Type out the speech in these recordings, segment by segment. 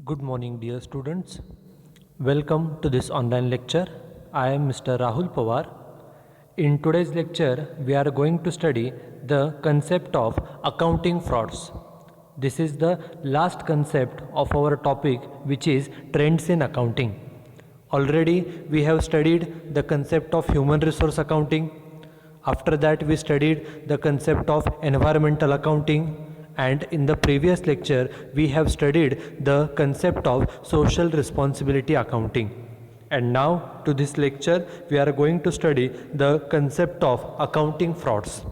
Good morning, dear students. Welcome to this online lecture. I am Mr. Rahul Pawar. In today's lecture, we are going to study the concept of accounting frauds. This is the last concept of our topic, which is trends in accounting. Already, we have studied the concept of human resource accounting. After that, we studied the concept of environmental accounting. And in the previous lecture, we have studied the concept of social responsibility accounting. And now, to this lecture, we are going to study the concept of accounting frauds.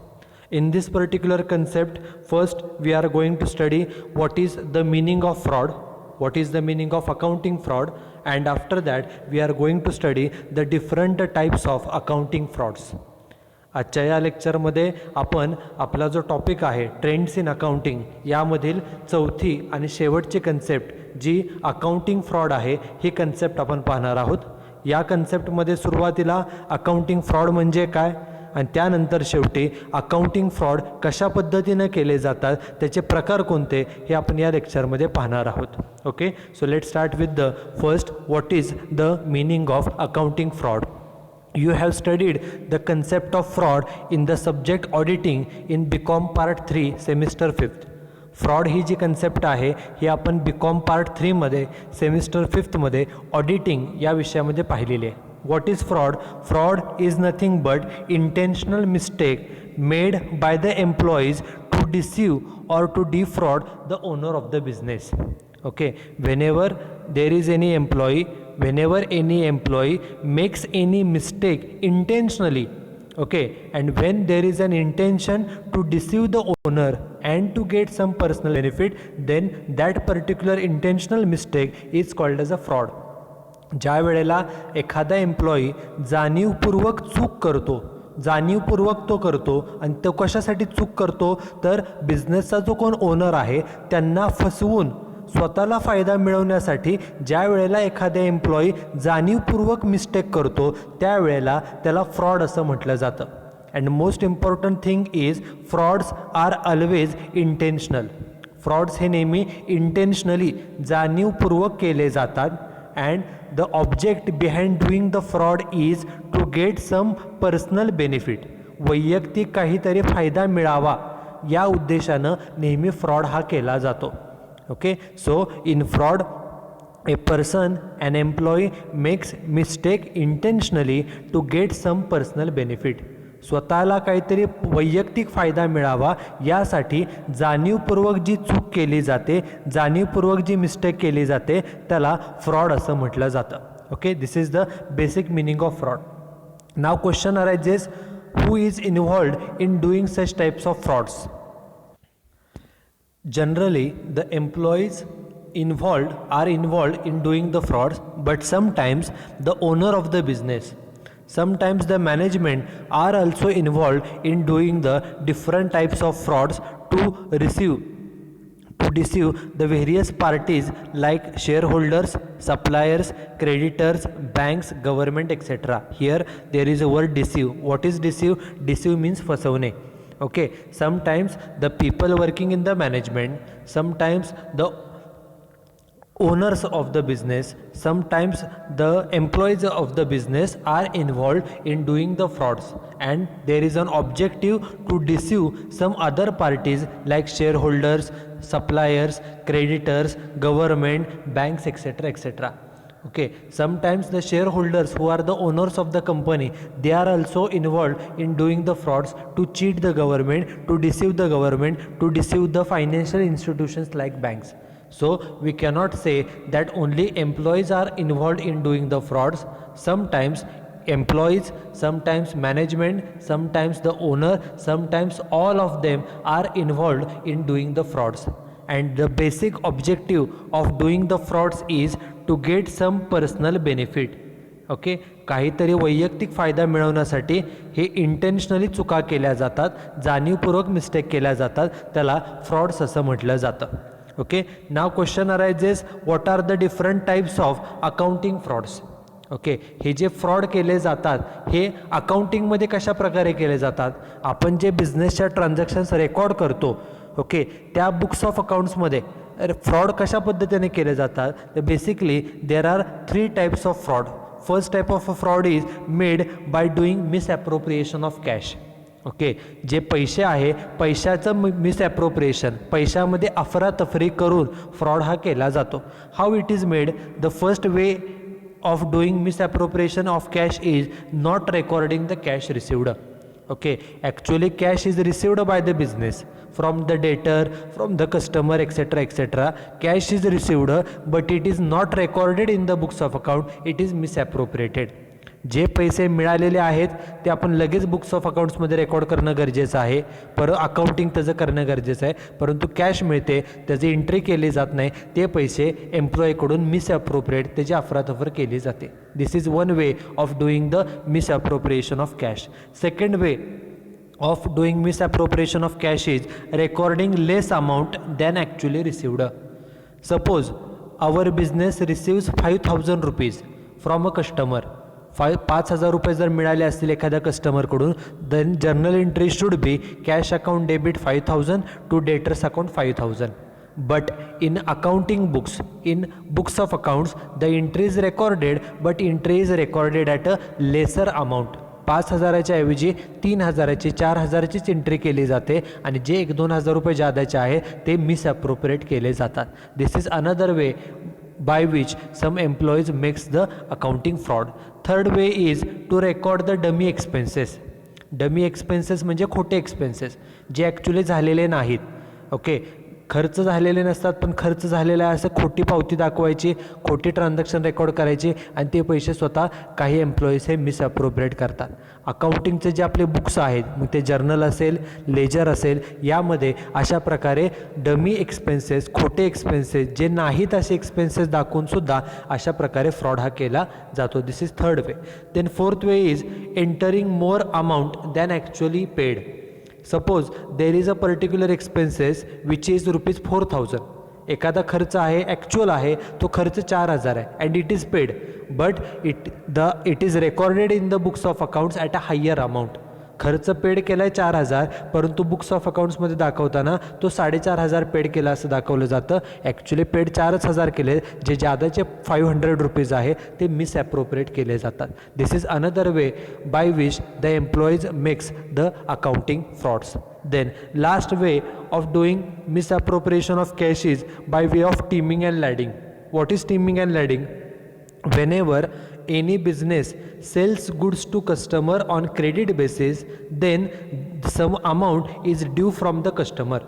In this particular concept, first we are going to study what is the meaning of fraud, what is the meaning of accounting fraud, and after that, we are going to study the different types of accounting frauds. आजच्या या लेक्चरमध्ये आपण आपला जो topic आहे trends in accounting यामधील चौथी आणि शेवटची कन्सेप्ट जी अकाउंटिंग फ्रॉड आहे ही कन्सेप्ट आपण पाहणार आहोत. या कन्सेप्टमध्ये सुरुवातीला अकाउंटिंग फ्रॉड म्हणजे काय आणि त्यानंतर शेवटी अकाउंटिंग फ्रॉड कशा पद्धतीने केले जातात त्याचे प्रकार कोणते हे आपण या लेक्चरमध्ये पाहणार आहोत. Okay, so let start with the first, what is the meaning of accounting fraud. You have studied the concept of fraud in the subject auditing in BCom Part 3 Semester 5th. Fraud he G concept आहे ही आपण BCom Part 3 मध्ये semester 5th मध्ये auditing या विषयामध्ये पाहिलेली आहे. What is fraud? Fraud is nothing but intentional mistake made by the employees to deceive or to defraud the owner of the business. Okay, whenever any employee makes any mistake intentionally, okay, and when there is an intention to deceive the owner and to get some personal benefit, then that particular intentional mistake is called as a fraud. ज्या वेळेला एखादा employee जाणीवपूर्वक चूक करतो, जाणीवपूर्वक तो करतो आणि तो कशासाठी चूक करतो तर बिझनेसचा जो कोण ओनर आहे त्यांना फसवून स्वतःला फायदा मिळवण्यासाठी ज्या वेळेला एखादा एम्प्लॉई जाणीवपूर्वक मिस्टेक करतो त्यावेळेला त्याला फ्रॉड असं म्हटलं जातं. And most important thing is frauds are always intentional. Frauds हे नेहमी इंटेन्शनली जाणीवपूर्वक केले जातात. And the object behind doing the fraud is to get some personal benefit. वैयक्तिक काहीतरी फायदा मिळावा या उद्देशानं नेहमी फ्रॉड हा केला जातो. Okay, so in fraud, a person, an employee makes mistake intentionally to get some personal benefit. स्वतःला काहीतरी वैयक्तिक फायदा मिळावा यासाठी जाणीवपूर्वक जी चूक केली जाते, जाणीवपूर्वक जी मिस्टेक केली जाते त्याला फ्रॉड असं म्हटलं जातं. Okay, this is the basic meaning of fraud. Now question arises, who is involved in doing such types of frauds? Generally, the employees are involved in doing the frauds, but sometimes the owner of the business, sometimes the management are also involved in doing the different types of frauds to deceive the various parties like shareholders, suppliers, creditors, banks, government, etc. Here there is a word deceive. What is deceive? Deceive means फसवणे. Okay, sometimes the people working in the management, sometimes the owners of the business, sometimes the employees of the business are involved in doing the frauds, and there is an objective to deceive some other parties like shareholders, suppliers, creditors, government, banks, etc., etc. Okay, sometimes the shareholders who are the owners of the company, they are also involved in doing the frauds to cheat the government, to deceive the government, to deceive the financial institutions like banks. So we cannot say that only employees are involved in doing the frauds. Sometimes employees, sometimes management, sometimes the owner, sometimes all of them are involved in doing the frauds. And the basic objective of doing the frauds is to get some personal benefit. Okay, काहीतरी वैयक्तिक फायदा मिळवण्यासाठी हे intentionally चुका केल्या जातात, जाणीवपूर्वक mistake केल्या जातात, त्याला फ्रॉड्स असं म्हटलं जातं. Okay, now question arises, what are the different types of accounting frauds? Okay, हे जे फ्रॉड केले जातात हे अकाउंटिंगमध्ये कशा प्रकारे केले जातात? आपण जे बिझनेसच्या ट्रान्झॅक्शन्स रेकॉर्ड करतो, ओके, त्या बुक्स ऑफ अकाउंट्समध्ये फ्रॉड कशा पद्धतीने केले जातात तर basically there are 3 types of fraud. First type of fraud is made by doing misappropriation of cash. Okay, जे पैसे आहे पैशाचं मिसॲप्रोप्रिएशन, पैशामध्ये अफरातफरी करून फ्रॉड हा केला जातो. How it is made? The first way of doing misappropriation of cash is not recording the cash received. Okay, actually cash is received by the business from the debtor, from the customer, etc. Cash is received but it is not recorded in the books of account. It is misappropriated. जे पैसे मिळालेले आहेत ते आपण लगेच books of अकाउंट्समध्ये record करणं गरजेचं आहे, अकाउंटिंग त्याचं करणं गरजेचं आहे. परंतु कॅश मिळते त्याची एंट्री केली जात नाही, ते पैसे एम्प्लॉयकडून मिसअप्रोप्रिएट त्याची अफरातफर केली जाते. This is one way of doing the misappropriation of cash. Second way of doing misappropriation of cash is recording less amount than actually received. Suppose our business receives 5,000 rupees from a customer. 5,000 रुपये जर मिळाले असतील एखाद्या कस्टमरकडून, then journal entry should be cash account debit 5,000 to debtors account 5,000. But in accounting books, in books of accounts, the entry is recorded, but entry is recorded at a lesser amount. 5,000च्या ऐवजी 3,000ची 4,000चीच entry केली जाते आणि जे 1-2,000 रुपये जादाचे आहे ते misappropriate केले जातात. This is another way by which some employees makes the accounting fraud. Third way is to record the dummy expenses. Dummy expenses म्हणजे खोटे एक्सपेन्सेस जे ॲक्च्युली झालेले नाहीत. ओके, खर्च झालेले नसतात पण खर्च झालेला आहे असं खोटी पावती दाखवायची, खोटी ट्रान्झॅक्शन रेकॉर्ड करायची आणि ते पैसे स्वतः काही एम्प्लॉईज हे मिसअप्रोप्रिएट करतात. अकाउंटिंगचे जे आपले बुक्स आहेत, मग ते जर्नल असेल, लेजर असेल, यामध्ये अशा प्रकारे डमी एक्सपेन्सेस, खोटे एक्सपेन्सेस जे नाहीत असे एक्सपेन्सेस दाखवूनसुद्धा अशा प्रकारे फ्रॉड हा केला जातो. This is third way. Then fourth way is entering more amount than actually paid. Suppose there is a particular expenses which is ₹4,000. एखादा खर्च आहे, ॲक्च्युअल आहे, तो खर्च 4,000 आहे and it is paid, but it is recorded in the books of accounts at a higher amount. खर्च paid केला आहे 4,000, परंतु बुक्स ऑफ अकाउंट्समध्ये दाखवताना तो 4,500 पेड केला असं दाखवलं जातं. ॲक्च्युली पेड 4,000 केले, जे जादाचे 500 रुपीज आहे ते मिसॲप्रोप्रिएट केले जातात. This is another way by which the employees makes the accounting frauds. Then last way of doing misappropriation of cash is by way of teeming and lading. What is teeming and lading? Whenever any business sells goods to customer on credit basis, then some amount is due from the customer.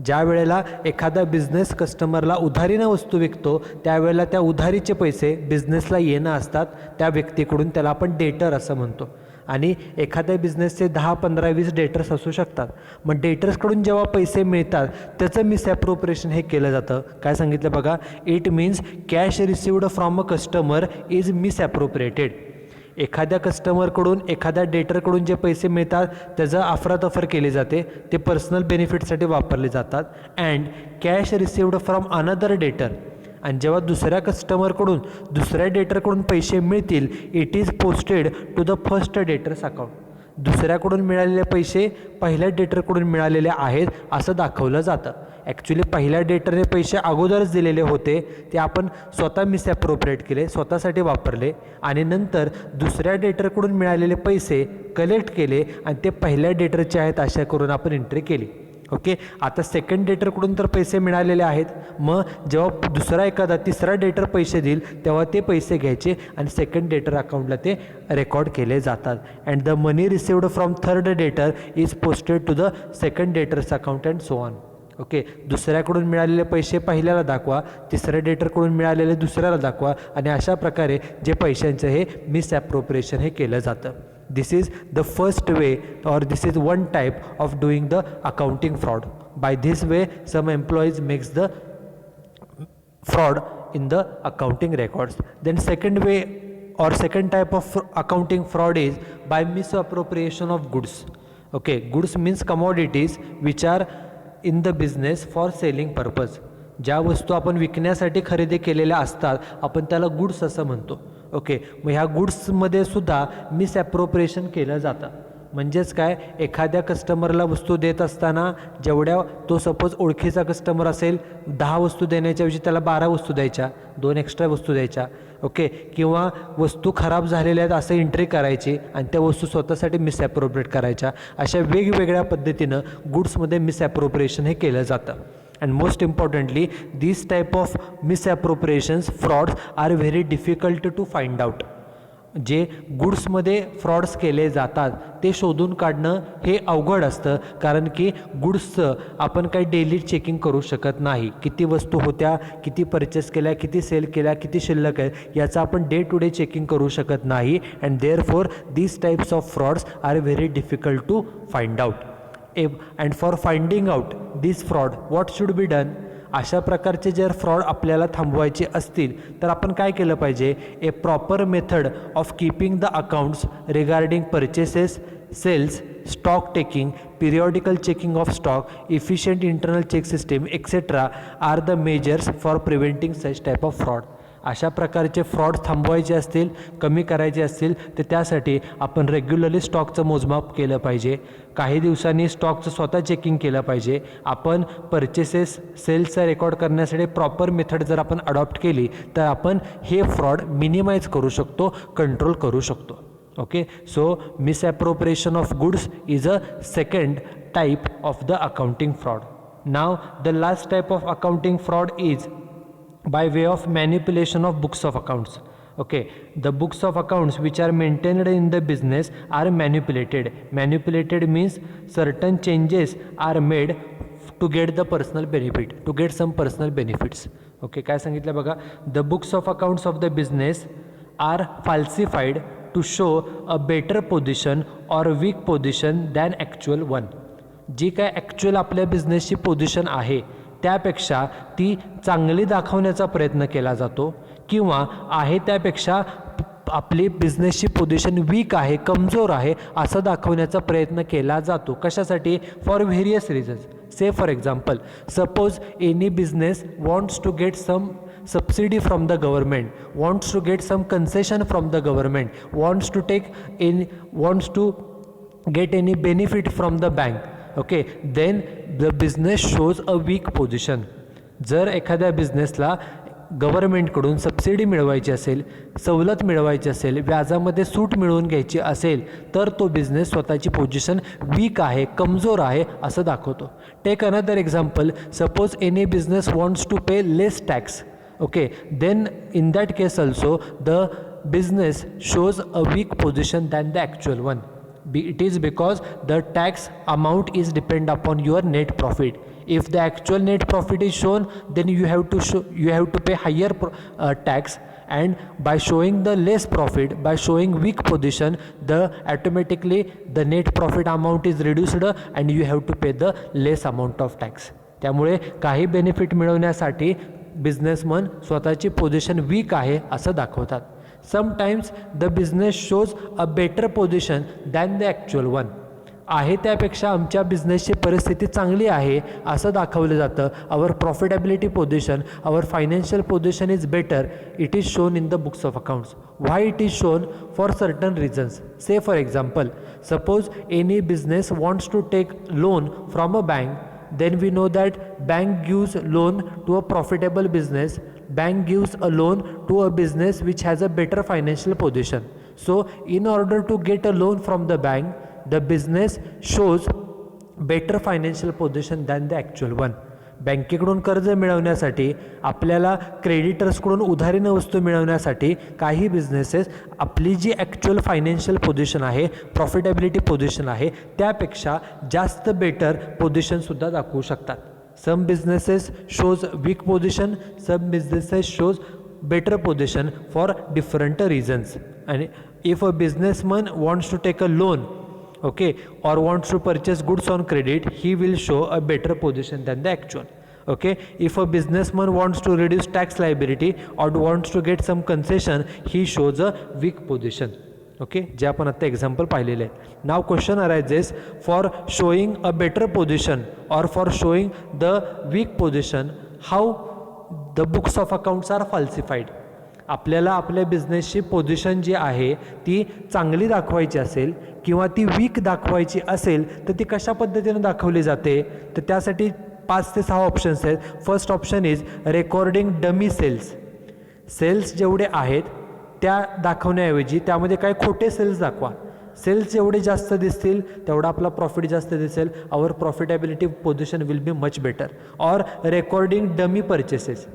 ज्या वेळेला एखादा business कस्टमरला उधारीनं वस्तू विकतो त्यावेळेला त्या उधारीचे पैसे बिझनेसला येणं असतात त्या व्यक्तीकडून, त्याला आपण डेटर असं म्हणतो. आणि एखाद्या बिझनेसचे 10, 15, 20 डेटर्स असू शकतात. मग डेटर्सकडून जेव्हा पैसे मिळतात त्याचं मिसॲप्रोप्रिएशन हे केलं जातं. काय सांगितलं बघा, it means cash received from a customer is misappropriated. एखाद्या कस्टमरकडून, एखाद्या डेटरकडून जे पैसे मिळतात त्याचं अफरातफर केली जाते, ते पर्सनल बेनिफिटसाठी वापरले जातात. And cash received from another debtor, आणि जेव्हा दुसऱ्या कस्टमरकडून, दुसऱ्या डेटरकडून पैसे मिळतील, it is posted to the first debtor's account. दुसऱ्याकडून मिळालेले पैसे पहिल्या डेटरकडून मिळालेले आहेत असं दाखवलं जातं. ॲक्च्युली पहिल्या डेटरने पैसे अगोदरच दिलेले होते, ते आपण स्वतः मिसॲप्रोप्रिएट केले, स्वतःसाठी वापरले, आणि नंतर दुसऱ्या डेटरकडून मिळालेले पैसे कलेक्ट केले आणि ते पहिल्या डेटरचे आहेत अशा करून आपण एंट्री केली. ओके, आता सेकंड डेटरकडून तर पैसे मिळालेले आहेत, मग जेव्हा दुसरा एखादा तिसरा डेटर पैसे देईल तेव्हा ते पैसे घ्यायचे आणि सेकंड डेटर अकाउंटला ते रेकॉर्ड केले जातात. And the money received from third debtor is posted to the second debtor's account and so on. Okay, दुसऱ्याकडून मिळालेले पैसे पहिल्याला दाखवा, तिसऱ्या डेटरकडून मिळालेले दुसऱ्याला दाखवा, आणि अशा प्रकारे जे पैशांचं हे मिसॲप्रोप्रिएशन हे केलं जातं. This is the first way, or this is one type of doing the accounting fraud. By this way some employees makes the fraud in the accounting records. Then second way or second type of accounting fraud is by misappropriation of goods. Okay, goods means commodities which are in the business for selling purpose. ज्या वस्तू आपण विकण्यासाठी खरेदी केलेल्या असतात आपण त्याला goods असं म्हणतो. ओके, मग ह्या गुड्समध्ये सुद्धा मिसॲप्रोप्रिएशन केलं जातं. म्हणजेच काय, एखाद्या कस्टमरला वस्तू देत असताना जेवढ्या तो सपोज ओळखीचा कस्टमर असेल 10 वस्तू देण्याच्याऐवजी त्याला 12 वस्तू द्यायच्या, 2 एक्स्ट्रा वस्तू द्यायच्या. ओके, किंवा वस्तू खराब झालेल्या आहेत असं एंट्री करायची आणि त्या वस्तू स्वतःसाठी मिसॲप्रोप्रिएट करायच्या. अशा वेगवेगळ्या पद्धतीनं गुड्समध्ये मिसॲप्रोप्रिएशन हे केलं जातं. And most importantly, these type of misappropriations, frauds are very difficult to find out. जे गुड्समध्ये फ्रॉड्स केले जातात ते शोधून काढणं हे अवघड असतं, कारण की गुड्सचं आपण काही डेली चेकिंग करू शकत नाही. किती वस्तू होत्या, किती परचेस केल्या, किती सेल केल्या, किती शिल्लक आहे याचं आपण डे टू डे चेकिंग करू शकत नाही. And therefore these types of frauds are very difficult to find out. And for finding out this fraud, what should be done? अशा प्रकारचे जर फ्रॉड आपल्याला थांबवायचे असतील तर आपण काय केलं पाहिजे? A proper method of keeping the accounts regarding purchases, sales, stock taking, periodical checking of stock, efficient internal check system, etc. are the measures for preventing such type of fraud. अशा प्रकारचे fraud थांबवायचे असतील, कमी करायचे असतील तर त्यासाठी आपण regularly स्टॉकचं मोजमाप केलं पाहिजे. काही दिवसांनी स्टॉकचं स्वतः चेकिंग केलं पाहिजे. आपण परचेसेस, सेल्सचा रेकॉर्ड करण्यासाठी प्रॉपर मेथड जर आपण अडॉप्ट केली तर आपण हे फ्रॉड मिनिमाइज करू शकतो, कंट्रोल करू शकतो. Okay, so misappropriation of goods is a second type of the accounting fraud. Now the last type of accounting fraud is by way of manipulation of books of accounts. Okay, the books of accounts which are maintained in the business are manipulated. Manipulated means certain changes are made to get the personal benefit, to get some personal benefits. Okay, काय सांगितलं बघा, the books of accounts of the business are falsified to show a better position or weak position than actual one. जी काय actual आपल्या बिझनेसची position आहे त्यापेक्षा ती चांगली दाखवण्याचा प्रयत्न केला जातो, किंवा आहे त्यापेक्षा आपली बिझनेसची पोझिशन वीक आहे, कमजोर आहे असं दाखवण्याचा प्रयत्न केला जातो. कशासाठी? For various reasons. Say for example, suppose any business wants to get some subsidy from the government, wants to get some concession from the government, wants to get any benefit from the bank. Okay, then the business shows a weak position. जर एखाद्या बिझनेसला गव्हर्नमेंटकडून subsidy मिळवायची असेल, सवलत मिळवायची असेल, व्याजामध्ये सूट मिळवून घ्यायची असेल तर तो बिझनेस स्वतःची पोझिशन वीक आहे, कमजोर आहे असं दाखवतो. Take another example, suppose any business wants to pay less tax. Okay, then in that case also the business shows a weak position than the actual one. It is because the tax amount is depend upon your net profit. If the actual net profit is shown, then you have to pay higher tax, and by showing the less profit, by showing weak position, automatically the net profit amount is reduced and you have to pay the less amount of tax. त्यामुळे काही benefit मिळवण्यासाठी businessman स्वतःची position weak आहे असं दाखवतात. Sometimes the business shows a better position than the actual one. आहे त्यापेक्षा आमच्या बिझनेसची परिस्थिती चांगली आहे असं दाखवलं जातं. Our profitability position, our financial position is better. It is shown in the books of accounts. Why it is shown? For certain reasons. Say for example, suppose any business wants to take loan from a bank, then we know that bank gives loan to a profitable business. Bank gives a loan to a business which has a better financial position. So in order to get a loan from the bank, the business shows better financial position than the actual one. बँकेकडून कर्ज मिळवण्यासाठी, आपल्याला क्रेडिटर्सकडून उधारीनं वस्तू मिळवण्यासाठी काही businesses आपली जी actual financial position आहे, प्रॉफिटेबिलिटी पोझिशन आहे त्यापेक्षा जास्त बेटर पोझिशनसुद्धा दाखवू शकतात. Some businesses shows weak position, some businesses shows better position for different reasons. आणि if a businessman wants to take a loan, okay, or wants to purchase goods on credit, he will show a better position than the actual. Okay, if a businessman wants to reduce tax liability or wants to get some concession, he shows a weak position. Okay, जे आपण आता example पाहिलेले आहे. Now question arises, for showing a better position or for showing the weak position, how the books of accounts are falsified. आपल्याला आपल्या बिझनेसची position जी आहे ती चांगली दाखवायची असेल किंवा ती वीक दाखवायची असेल तर ती कशा पद्धतीने दाखवली जाते, तर त्यासाठी 5 ते 6 ऑप्शन्स आहेत. First option is recording dummy sales. Sales जेवढे आहेत त्या दाखवण्याऐवजी त्यामध्ये काही खोटे सेल्स दाखवा. सेल्स जेवढे जास्त दिसतील तेवढा आपला प्रॉफिट जास्त दिसेल. Our profitability position will be much better. Or recording dummy purchases.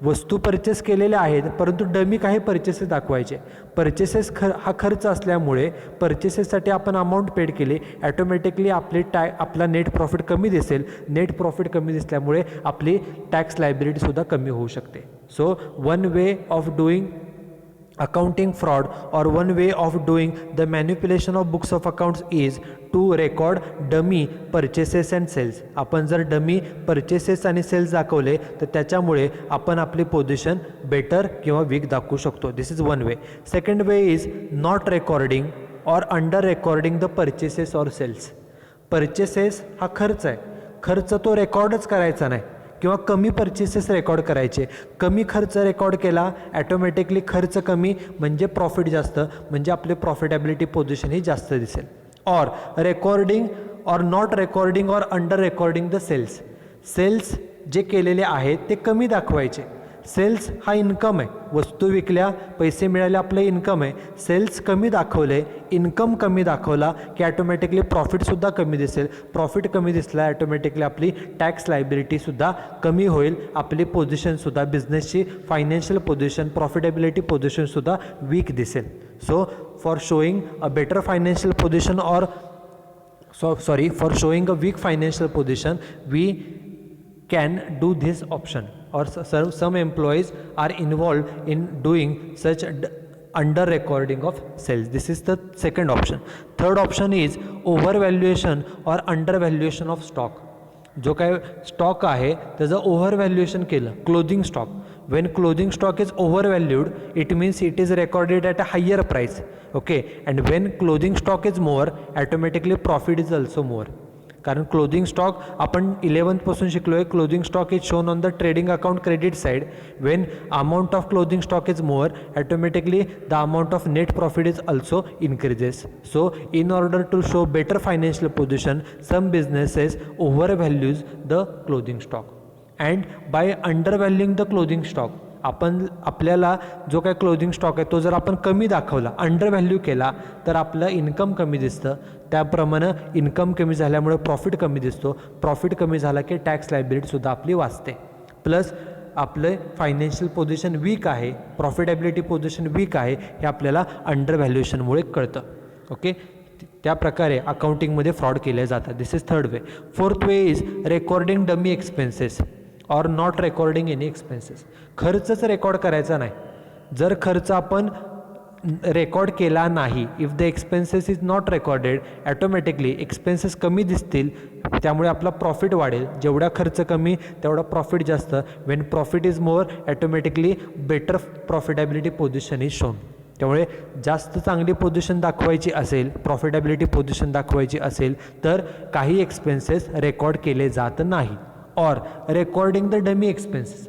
वस्तू परचेस केलेल्या आहेत परंतु डमी काही परचेसेस दाखवायचे. परचेसेस हा खर्च असल्यामुळे परचेसेससाठी आपण अमाऊंट पेड केली, ॲटोमॅटिकली आपला नेट प्रॉफिट कमी दिसेल. नेट प्रॉफिट कमी दिसल्यामुळे आपली टॅक्स लायबिलिटीसुद्धा कमी होऊ शकते. So one way of doing accounting fraud or one way of doing the manipulation of books of accounts is to record dummy purchases and sales. आपण जर डमी परचेसेस आणि सेल्स दाखवले तर त्याच्यामुळे आपण आपली पोझिशन बेटर किंवा वीक दाखवू शकतो. This is one way. Second way is not recording or under recording the purchases or sales. Purchases हा खर्च आहे, खर्च तो रेकॉर्डच करायचा नाही किंवा कमी परचेसेस रेकॉर्ड करायचे. कमी खर्च रेकॉर्ड केला ॲटोमॅटिकली खर्च कमी म्हणजे प्रॉफिट जास्त, म्हणजे आपले प्रॉफिटेबिलिटी पोझिशन ही जास्त दिसेल. Or recording or not recording or under recording the sales. Sales जे केलेले आहेत ते कमी दाखवायचे. सेल्स हा इन्कम आहे, वस्तू विकल्या पैसे मिळाले आपलं इन्कम आहे. सेल्स कमी दाखवले, इन्कम कमी दाखवला की ॲटोमॅटिकली प्रॉफिटसुद्धा कमी दिसेल. प्रॉफिट कमी दिसला ॲटोमॅटिकली आपली टॅक्स लायबिलिटीसुद्धा कमी होईल. आपली पोझिशनसुद्धा बिझनेसची फायनान्शियल पोझिशन प्रॉफिटेबिलिटी पोझिशनसुद्धा वीक दिसेल. So for showing a better financial position or for showing a weak financial position we can do this option, or some employees are involved in doing such under recording of sales. This is the second option. Third option is overvaluation or undervaluation of stock. जो काय stock आहे त्याचं ओव्हरव्हॅल्युएशन केलं. Clothing stock, when clothing stock is overvalued it means it is recorded at a higher price. Okay, and when clothing stock is more automatically profit is also more. कारण closing stock आपण 11th पासून शिकलो आहे. Closing stock is shown on the trading account credit side. When amount of closing stock is more automatically the amount of net profit is also increases. So in order to show better financial position some businesses over values the closing stock and by under valuing the closing stock आपल्याला जो काही clothing stock आहे तो जर आपण कमी दाखवला, under value केला तर आपलं इन्कम कमी दिसतं. त्याप्रमाणे इन्कम कमी झाल्यामुळे प्रॉफिट कमी दिसतो. प्रॉफिट कमी झाला की टॅक्स लायबिलिटीसुद्धा आपली वाचते. प्लस आपलं फायनान्शियल पोझिशन वीक आहे, प्रॉफिटेबिलिटी पोझिशन वीक आहे हे आपल्याला अंडर व्हॅल्युएशनमुळे कळतं. ओके, त्या प्रकारे अकाउंटिंगमध्ये फ्रॉड केले जातात. This is third way. Fourth way is recording dummy expenses or not recording any expenses. खर्चच रेकॉर्ड करायचा नाही. जर खर्च आपण रेकॉर्ड केला नाही, if the expenses is not recorded automatically expenses कमी दिसतील, त्यामुळे आपला प्रॉफिट वाढेल. जेवढा खर्च कमी तेवढा प्रॉफिट जास्त. Wien profit is more automatically better profitability position is shown. त्यामुळे जास्त चांगली पोझिशन दाखवायची असेल, प्रॉफिटेबिलिटी पोझिशन दाखवायची असेल तर काही एक्सपेन्सेस रेकॉर्ड केले जात नाही. Or recording the dummy expenses.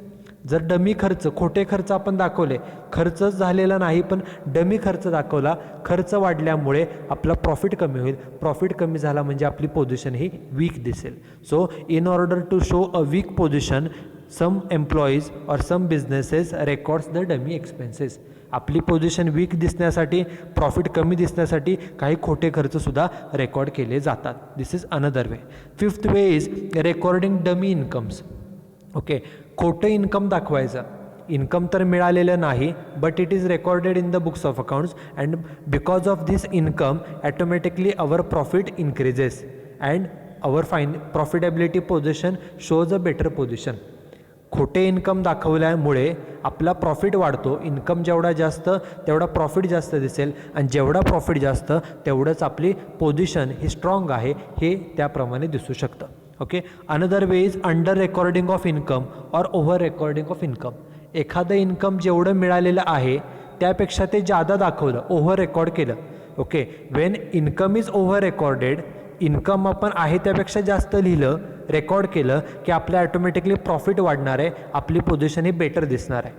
जर डमी खर्च, खोटे खर्च आपण दाखवले, खर्चच झालेला नाही पण डमी खर्च दाखवला, खर्च वाढल्यामुळे आपला प्रॉफिट कमी होईल. प्रॉफिट कमी झाला म्हणजे आपली पोझिशन ही वीक दिसेल. So in order to show a weak position some employees or some businesses records the dummy expenses. आपली पोझिशन वीक दिसण्यासाठी, प्रॉफिट कमी दिसण्यासाठी काही खोटे खर्चसुद्धा रेकॉर्ड केले जातात. This is another way. Fifth way is recording dummy incomes. Okay, खोटं इन्कम दाखवायचं. इन्कम तर मिळालेलं नाही but it is recorded in the books of accounts and because of this income automatically our profit increases and our profitability position shows a better position. खोटे income दाखवल्यामुळे आपला profit वाढतो. Income जेवढा जास्त तेवढा प्रॉफिट जास्त दिसेल आणि जेवढा प्रॉफिट जास्त तेवढंच आपली पोझिशन ही स्ट्रॉंग आहे हे त्याप्रमाणे दिसू शकतं. Okay, another way is under recording of income or over recording of income. एखादं इन्कम जेवढं मिळालेलं आहे त्यापेक्षा ते जादा दाखवलं, ओव्हर रेकॉर्ड केलं. Okay, Wien income is over recorded, income आपण आहे त्यापेक्षा जास्त लिहिलं, रेकॉर्ड केलं की आपल्या ॲटोमॅटिकली प्रॉफिट वाढणार आहे, आपली पोझिशन ही बेटर दिसणार आहे.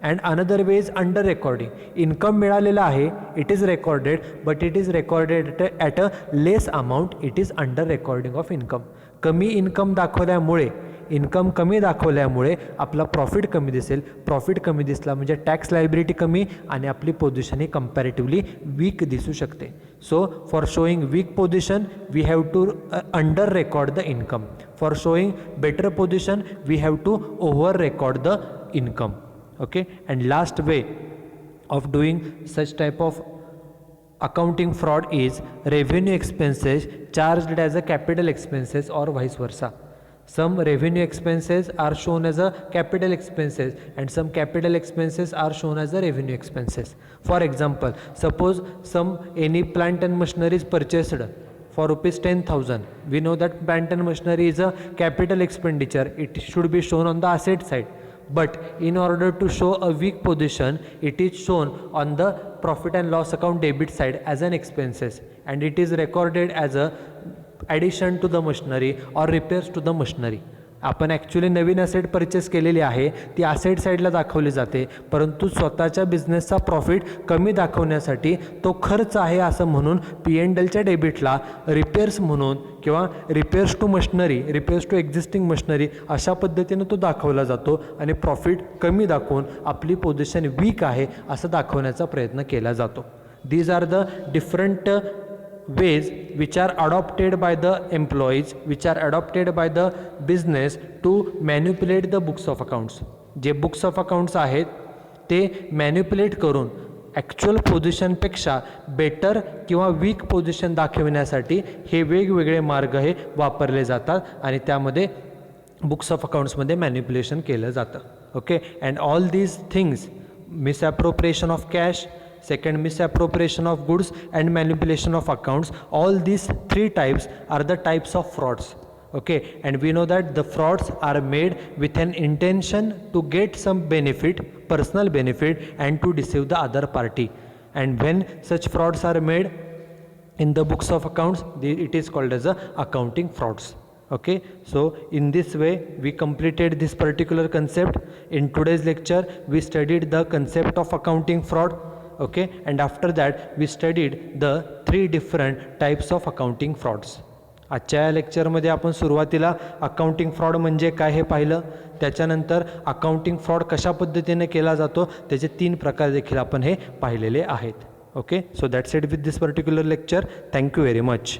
And another way is under recording. Income मिळालेला आहे, it is recorded, but it is recorded at a less amount, it is under recording of income. कमी इन्कम दाखवल्यामुळे, इन्कम कमी दाखवल्यामुळे आपला प्रॉफिट कमी दिसेल. प्रॉफिट कमी दिसला म्हणजे टॅक्स लायबिलिटी कमी आणि आपली पोझिशन ही कंपॅरेटिव्हली वीक दिसू शकते. So for showing weak position we have to under record the income. For showing better position we have to over record the income. Okay, and last way of doing such type of accounting fraud is revenue expenses charged as a capital expenses or vice versa. Some revenue expenses are shown as a capital expenses and some capital expenses are shown as a revenue expenses. For example, suppose any plant and machinery is purchased for rupees 10,000. We know that plant and machinery is a capital expenditure. It should be shown on the asset side. But in order to show a weak position, it is shown on the profit and loss account debit side as an expenses, and it is recorded as a addition to the machinery or repairs to the machinery. आपण actually नवीन asset purchase केलेली आहे, ती asset साईडला दाखवली जाते, परंतु स्वतःच्या बिझनेसचा profit कमी दाखवण्यासाठी तो खर्च आहे असं म्हणून P&Lच्या डेबिटला रिपेअर्स म्हणून किंवा repairs to machinery, repairs to existing machinery अशा पद्धतीनं तो दाखवला जातो आणि प्रॉफिट कमी दाखवून आपली पोझिशन वीक आहे असं दाखवण्याचा प्रयत्न केला जातो. These are the different ways which are adopted by the employees, which are adopted by the business to manipulate the books of accounts. जे बुक्स ऑफ अकाउंट्स आहेत ते मॅन्युप्युलेट करून ॲक्च्युअल पोझिशनपेक्षा बेटर किंवा वीक पोझिशन दाखविण्यासाठी हे वेगवेगळे मार्ग हे वापरले जातात आणि त्यामध्ये बुक्स ऑफ अकाउंट्समध्ये मॅन्युप्युलेशन केलं जातं. Okay, and all these things, misappropriation of cash, second misappropriation of goods and manipulation of accounts, all these three types are the types of frauds. Okay, and we know that the frauds are made with an intention to get some benefit, personal benefit, and to deceive the other party. And when such frauds are made in the books of accounts, it is called as a accounting frauds. Okay, so in this way we completed this particular concept. In today's lecture we studied the concept of accounting fraud. Okay, and after that we studied the three different types of accounting frauds. आजच्या या लेक्चरमध्ये आपण सुरुवातीला accounting fraud म्हणजे काय हे पाहिलं, त्याच्यानंतर अकाउंटिंग फ्रॉड कशा पद्धतीने केला जातो त्याचे 3 प्रकार देखील आपण हे पाहिलेले आहेत. Okay, so that's it with this particular lecture. Thank you very much.